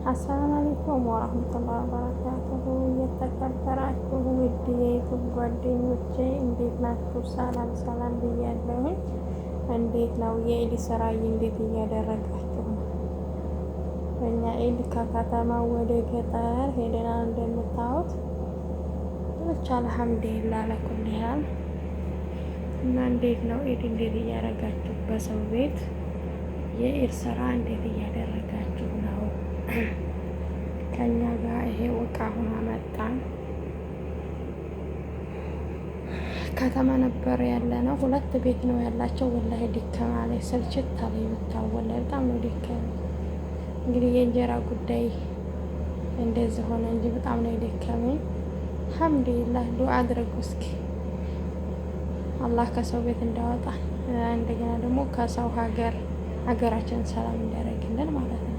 አሰላሙ አለይኩም ወራህመቱላሂ ወበረካቱሁ። እየተከበራችሁ ውድ የዩቱብ ጓደኞቼ እንዴት ናችሁ? ሰላም ሰላም ብያለሁኝ። እንዴት ነው የኢድ ስራ እንዴት እያደረጋችሁ ነው? እኛ ኢድ ከከተማ ወደ ገጠር ሄደናል እንደምታዩት። ብቻ አልሐምዱሊላህ ለኩል ያህል እና እንዴት ነው ኢድ እንዴት እያደረጋችሁ በሰው ቤት የኢድ ስራ እንዴት እያደረጋችሁ ነው? ከኛ ጋር ይሄ እቃ ሆና መጣን። ከተማ ነበር ያለ ነው። 2 ቤት ነው ያላቸው። ወላሂ ድከማ ላይ ስልችት አለኝ። የምታወለ በጣም ነው ድከማ። እንግዲህ የእንጀራ ጉዳይ እንደዚህ ሆነ እንጂ በጣም ነው የደከመኝ። አልሐምዱሊላህ ዱአ አድርጉ እስኪ አላህ ከሰው ቤት እንዳወጣ፣ እንደገና ደግሞ ከሰው ሀገራችን ሰላም እንዲያደርግልን ማለት ነው።